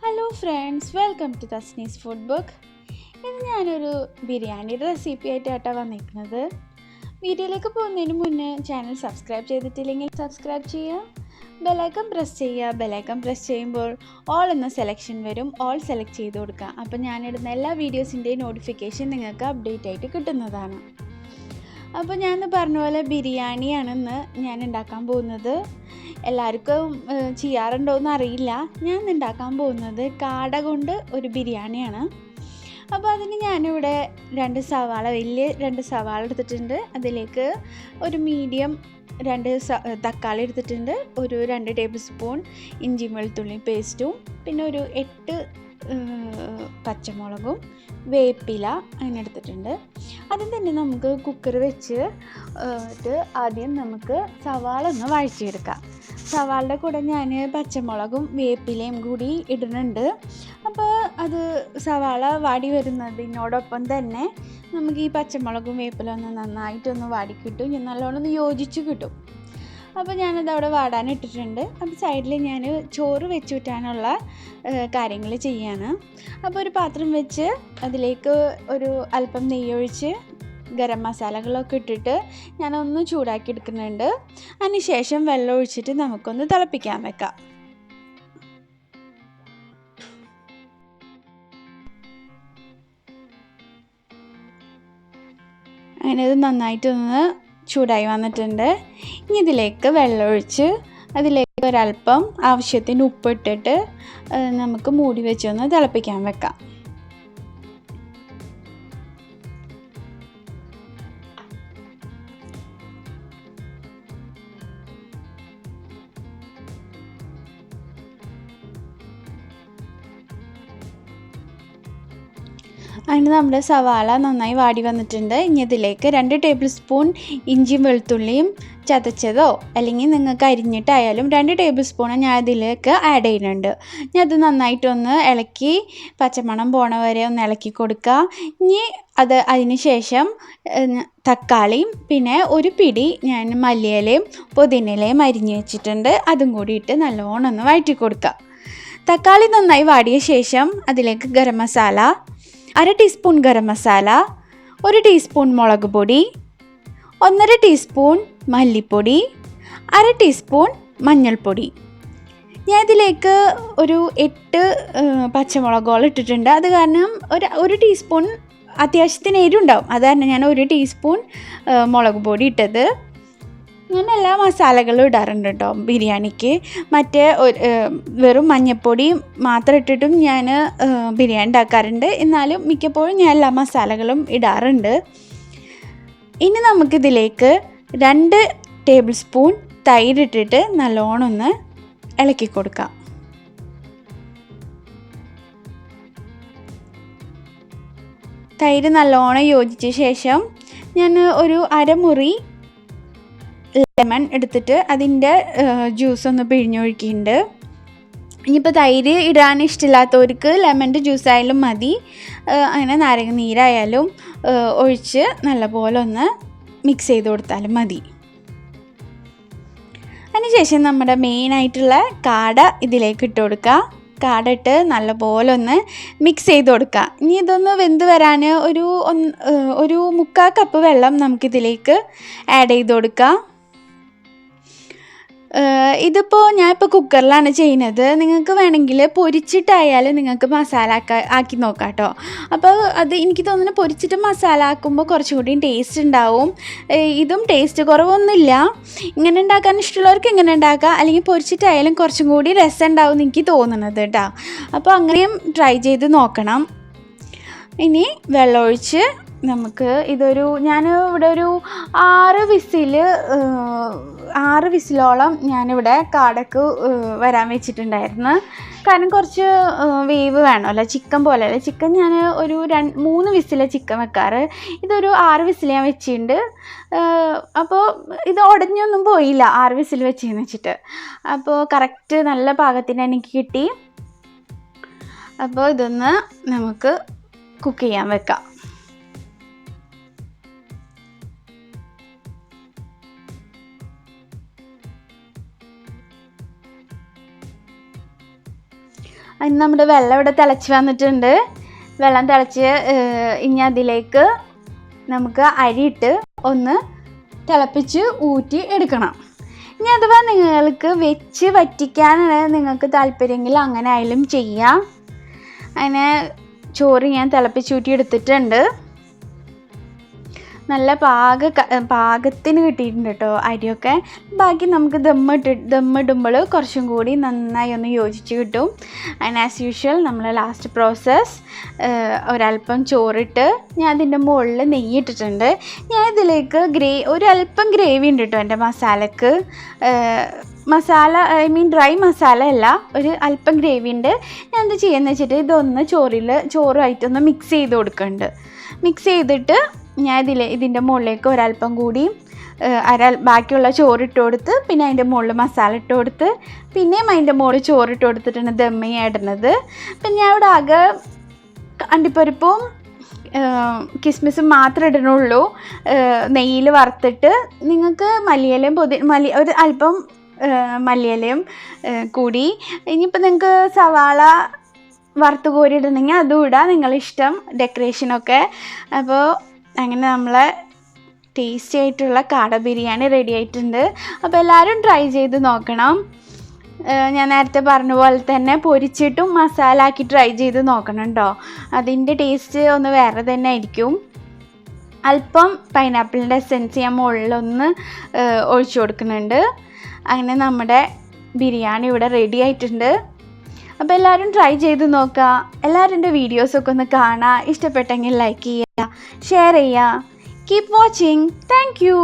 Hello friends, welcome to Tasni's Food Book. ഇന്ന് ഞാനൊരു ബിരിയാണിയുടെ റെസിപ്പി ആയിട്ടാണ് വന്നിരിക്കുന്നത്. വീഡിയോയിലേക്ക് പോകുന്നതിന് മുന്നേ ചാനൽ സബ്സ്ക്രൈബ് ചെയ്തിട്ടില്ലെങ്കിൽ സബ്സ്ക്രൈബ് ചെയ്യുക. ബെലൈക്കൺ പ്രസ് ചെയ്യുക. ബെലൈക്കൺ പ്രസ് ചെയ്യുമ്പോൾ ഓൾ എന്ന സെലക്ഷൻ വരും. ഓൾ സെലക്ട് ചെയ്ത് കൊടുക്കുക. അപ്പോൾ ഞാനിടുന്ന എല്ലാ വീഡിയോസിൻ്റെയും നോട്ടിഫിക്കേഷൻ നിങ്ങൾക്ക് അപ്ഡേറ്റ് ആയിട്ട് കിട്ടുന്നതാണ്. അപ്പോൾ ഞാൻ പറഞ്ഞ പോലെ ബിരിയാണിയാണെന്ന് ഞാൻ ഉണ്ടാക്കാൻ പോകുന്നത്. എല്ലാവർക്കും ചെയ്യാറുണ്ടോയെന്ന് അറിയില്ല. ഞാൻ ഉണ്ടാക്കാൻ പോകുന്നത് കാട കൊണ്ട് ഒരു ബിരിയാണിയാണ്. അപ്പോൾ അതിന് ഞാനിവിടെ വലിയ രണ്ട് സവാള എടുത്തിട്ടുണ്ട്. അതിലേക്ക് ഒരു മീഡിയം തക്കാളി എടുത്തിട്ടുണ്ട്. ഒരു 2 ടേബിൾ സ്പൂൺ ഇഞ്ചി വെളുത്തുള്ളി പേസ്റ്റും, പിന്നെ ഒരു 8 പച്ചമുളകും വേപ്പില അങ്ങനെ എടുത്തിട്ടുണ്ട്. ആദ്യം തന്നെ നമുക്ക് കുക്കർ വെച്ച് ആദ്യം നമുക്ക് സവാള ഒന്ന് വഴറ്റിയെടുക്കാം. സവാളയുടെ കൂടെ ഞാൻ പച്ചമുളകും വേപ്പിലയും കൂടി ഇടുന്നുണ്ട്. അപ്പോൾ അത് സവാള വാടി വരുന്നതിനോടൊപ്പം തന്നെ നമുക്ക് ഈ പച്ചമുളകും വേപ്പില ഒന്ന് നന്നായിട്ടൊന്ന് വാടിക്കിട്ടും, നല്ലോണം ഒന്ന് യോജിച്ച് കിട്ടും. അപ്പോൾ ഞാനത് അവിടെ വാടാനിട്ടിട്ടുണ്ട്. അപ്പോൾ സൈഡിൽ ഞാൻ ചോറ് വെച്ചുവിട്ടാനുള്ള കാര്യങ്ങൾ ചെയ്യാണ്. അപ്പോൾ ഒരു പാത്രം വെച്ച് അതിലേക്ക് ഒരു അല്പം നെയ്യൊഴിച്ച് ഗരം മസാലകളൊക്കെ ഇട്ടിട്ട് ഞാനൊന്ന് ചൂടാക്കി എടുക്കുന്നുണ്ട്. അതിന് ശേഷം വെള്ളം ഒഴിച്ചിട്ട് നമുക്കൊന്ന് തിളപ്പിക്കാൻ വെക്കാം. അങ്ങനെ ഇത് നന്നായിട്ടൊന്ന് ചൂടായി വന്നിട്ടുണ്ട്. ഇനി ഇതിലേക്ക് വെള്ളമൊഴിച്ച് അതിലേക്ക് ഒരല്പം ആവശ്യത്തിന് ഉപ്പിട്ടിട്ട് നമുക്ക് മൂടി വെച്ചൊന്ന് തിളപ്പിക്കാൻ വെക്കാം. അതിന് നമ്മുടെ സവാള നന്നായി വാടി വന്നിട്ടുണ്ട്. ഇനി ഇതിലേക്ക് 2 ടേബിൾ സ്പൂൺ ഇഞ്ചിയും വെളുത്തുള്ളിയും ചതച്ചതോ അല്ലെങ്കിൽ നിങ്ങൾക്ക് അരിഞ്ഞിട്ടായാലും 2 ടേബിൾ സ്പൂൺ ഞാൻ ഇതിലേക്ക് ആഡ് ചെയ്യുന്നുണ്ട്. ഞാൻ അത് നന്നായിട്ടൊന്ന് ഇളക്കി പച്ചമണം പോണ വരെ ഒന്ന് ഇളക്കി കൊടുക്കുക. ഇനി അതിന് ശേഷം തക്കാളിയും പിന്നെ ഒരു പിടി ഞാൻ മല്ലിയിലയും പുതിനയിലയും അരിഞ്ഞ് വെച്ചിട്ടുണ്ട്. അതും കൂടി ഇട്ട് നല്ലോണം ഒന്ന് വഴറ്റി കൊടുക്കുക. തക്കാളി നന്നായി വാടിയ ശേഷം അതിലേക്ക് ഗരം മസാല, 1/2 ടീസ്പൂൺ ഗരം മസാല, 1 ടീസ്പൂൺ മുളക് പൊടി, 1/2 ടീസ്പൂൺ മല്ലിപ്പൊടി, 1/2 ടീസ്പൂൺ മഞ്ഞൾപ്പൊടി. ഞാൻ ഇതിലേക്ക് ഒരു 8 പച്ചമുളകുകൾ ഇട്ടിട്ടുണ്ട്. അത് കാരണം ഒരു ടീസ്പൂൺ അത്യാവശ്യത്തിന് എരിവുണ്ടാവും. അത് കാരണം ഞാൻ 1 ടീസ്പൂൺ മുളക് പൊടി ഇട്ടത്. ഞാൻ എല്ലാ മസാലകളും ഇടാറുണ്ട് കേട്ടോ ബിരിയാണിക്ക്. വെറും മഞ്ഞൾപ്പൊടി മാത്രം ഇട്ടിട്ടും ഞാൻ ബിരിയാണി ഉണ്ടാക്കാറുണ്ട്. എന്നാലും മിക്കപ്പോഴും ഞാൻ എല്ലാ മസാലകളും ഇടാറുണ്ട്. ഇനി നമുക്കിതിലേക്ക് 2 ടേബിൾ സ്പൂൺ തൈര് ഇട്ടിട്ട് നല്ലോണം ഒന്ന് ഇളക്കി കൊടുക്കാം. തൈര് നല്ലോണം യോജിച്ച ശേഷം ഞാൻ ഒരു അരമുറി ലെമൺ എടുത്തിട്ട് അതിൻ്റെ ജ്യൂസ് ഒന്ന് പിഴിഞ്ഞൊഴിക്കുന്നുണ്ട്. ഇനിയിപ്പോൾ തൈര് ഇടാൻ ഇഷ്ടമില്ലാത്തവർക്ക് ലെമണിൻ്റെ ജ്യൂസായാലും മതി. അങ്ങനെ നാരങ്ങ നീരായാലും ഒഴിച്ച് നല്ലപോലെ ഒന്ന് മിക്സ് ചെയ്ത് കൊടുത്താലും മതി. അതിനുശേഷം നമ്മുടെ മെയിനായിട്ടുള്ള കാട ഇതിലേക്ക് ഇട്ട് കൊടുക്കുക. കാട ഇട്ട് നല്ലപോലെ ഒന്ന് മിക്സ് ചെയ്ത് കൊടുക്കുക. ഇനി ഇതൊന്ന് വെന്ത് വരാൻ ഒരു 1/4 കപ്പ് വെള്ളം നമുക്കിതിലേക്ക് ആഡ് ചെയ്ത് കൊടുക്കുക. ഇതിപ്പോൾ ഞാനിപ്പോൾ കുക്കറിലാണ് ചെയ്യുന്നത്. നിങ്ങൾക്ക് വേണമെങ്കിൽ പൊരിച്ചിട്ടായാലും നിങ്ങൾക്ക് മസാല ആക്കി നോക്കാം കേട്ടോ. അപ്പോൾ എനിക്ക് തോന്നുന്നു പൊരിച്ചിട്ട് മസാല ആക്കുമ്പോൾ കുറച്ചുകൂടി ടേസ്റ്റ് ഉണ്ടാവും. ഇതും ടേസ്റ്റ് കുറവൊന്നുമില്ല. ഇങ്ങനെ ഉണ്ടാക്കാൻ ഇഷ്ടമുള്ളവർക്ക് ഇങ്ങനെ ഉണ്ടാക്കാം, അല്ലെങ്കിൽ പൊരിച്ചിട്ടായാലും കുറച്ചും കൂടി രസം ഉണ്ടാവും എന്ന് എനിക്ക് തോന്നുന്നത് കേട്ടോ. അപ്പോൾ അങ്ങനെയും ട്രൈ ചെയ്ത് നോക്കണം. ഇനി വെള്ളമൊഴിച്ച് നമുക്ക് ഞാൻ ഇവിടെ ഒരു 6 വിസിലോളം ഞാനിവിടെ കാടക്ക് വരാൻ വെച്ചിട്ടുണ്ടായിരുന്നു. കാരണം കുറച്ച് വേവ് വേണമല്ലോ, ചിക്കൻ പോലെയല്ല. ചിക്കൻ ഞാൻ ഒരു 3 വിസിലെ ചിക്കൻ വെക്കാറ്. ഇതൊരു 6 വിസിൽ ഞാൻ വെച്ചിട്ടുണ്ട്. അപ്പോൾ ഇത് ഉടഞ്ഞൊന്നും പോയില്ല 6 വിസിൽ വെച്ചെന്ന് വെച്ചിട്ട്. അപ്പോൾ കറക്റ്റ് നല്ല പാകത്തിന് എനിക്ക് കിട്ടി. അപ്പോൾ ഇതൊന്ന് നമുക്ക് കുക്ക് ചെയ്യാൻ വെക്കാം. അതിന് നമ്മുടെ വെള്ളം ഇവിടെ തിളച്ച് വന്നിട്ടുണ്ട്. വെള്ളം തിളച്ച് ഇനി അതിലേക്ക് നമുക്ക് അരിയിട്ട് ഒന്ന് തിളപ്പിച്ച് ഊറ്റി എടുക്കണം. ഇനി അഥവാ നിങ്ങൾക്ക് വെച്ച് വറ്റിക്കാനാണ് നിങ്ങൾക്ക് താല്പര്യമെങ്കിൽ അങ്ങനെ ആയാലും ചെയ്യാം. അങ്ങനെ ചോറ് ഞാൻ തിളപ്പിച്ചൂറ്റി എടുത്തിട്ടുണ്ട്. നല്ല പാകത്തിന് കിട്ടിയിട്ടുണ്ട് കേട്ടോ അരിയൊക്കെ. ബാക്കി നമുക്ക് ദമ്മിടുമ്പോൾ കുറച്ചും കൂടി നന്നായി ഒന്ന് യോജിച്ച് കിട്ടും. ആൻഡ് ആസ് യൂഷ്വൽ നമ്മൾ ലാസ്റ്റ് പ്രോസസ്സ് ഒരല്പം ചോറിട്ട് ഞാൻ അതിൻ്റെ മുകളിൽ നെയ്യിട്ടിട്ടുണ്ട്. ഞാൻ ഇതിലേക്ക് ഒരല്പം ഗ്രേവി ഉണ്ട് കേട്ടോ എൻ്റെ മസാലക്ക്. മസാല ഡ്രൈ മസാല അല്ല, ഒരു അല്പം ഗ്രേവി ഉണ്ട്. ഞാൻ എന്ത് ചെയ്യുന്നത് വെച്ചിട്ട് ഇതൊന്ന് ചോറുമായിട്ടൊന്ന് മിക്സ് ചെയ്ത് കൊടുക്കുന്നുണ്ട്. മിക്സ് ചെയ്തിട്ട് ഞാൻ ഇതിൻ്റെ മുകളിലേക്ക് ഒരല്പം കൂടി ബാക്കിയുള്ള ചോറിട്ട് കൊടുത്ത് പിന്നെ അതിൻ്റെ മുകളിൽ മസാല ഇട്ട് കൊടുത്ത് പിന്നെയും അതിൻ്റെ മുകളിൽ ചോറിട്ട് കൊടുത്തിട്ടാണ് ദമ്മ ഇടുന്നത്. അപ്പം ഞാൻ ഇവിടെ ആകെ അണ്ടിപ്പരിപ്പും കിസ്മിസും മാത്രമേ ഇടണുള്ളൂ. നെയ്യിൽ വറുത്തിട്ട് നിങ്ങൾക്ക് മല്ലിയിലയും ഒരു അല്പം മല്ലിയിലയും കൂടി. ഇനിയിപ്പോൾ നിങ്ങൾക്ക് സവാള വറുത്ത് കോരി ഇടണമെങ്കിൽ അതും ഇടാം, നിങ്ങളിഷ്ടം ഡെക്കറേഷനൊക്കെ. അപ്പോൾ അങ്ങനെ നമ്മളെ ടേസ്റ്റി ആയിട്ടുള്ള കാട ബിരിയാണി റെഡി ആയിട്ടുണ്ട്. അപ്പോൾ എല്ലാവരും ട്രൈ ചെയ്ത് നോക്കണം. ഞാൻ നേരത്തെ പറഞ്ഞ പോലെ തന്നെ പൊരിച്ചിട്ടും മസാല ആക്കി ട്രൈ ചെയ്ത് നോക്കണം കേട്ടോ. അതിൻ്റെ ടേസ്റ്റ് ഒന്ന് വേറെ തന്നെ ആയിരിക്കും. അല്പം പൈനാപ്പിളിൻ്റെ എസെൻസ് ഞാൻ മുകളിലൊന്ന് ഒഴിച്ചു കൊടുക്കുന്നുണ്ട്. അങ്ങനെ നമ്മുടെ ബിരിയാണി ഇവിടെ റെഡി ആയിട്ടുണ്ട്. അപ്പോൾ എല്ലാവരും ട്രൈ ചെയ്ത് നോക്കുക. എല്ലാവരും എൻ്റെ വീഡിയോസൊക്കെ ഒന്ന് കാണുക. ഇഷ്ടപ്പെട്ടെങ്കിൽ ലൈക്ക് ചെയ്യുക, ഷെയർ ചെയ്യുക. Keep watching. Thank you.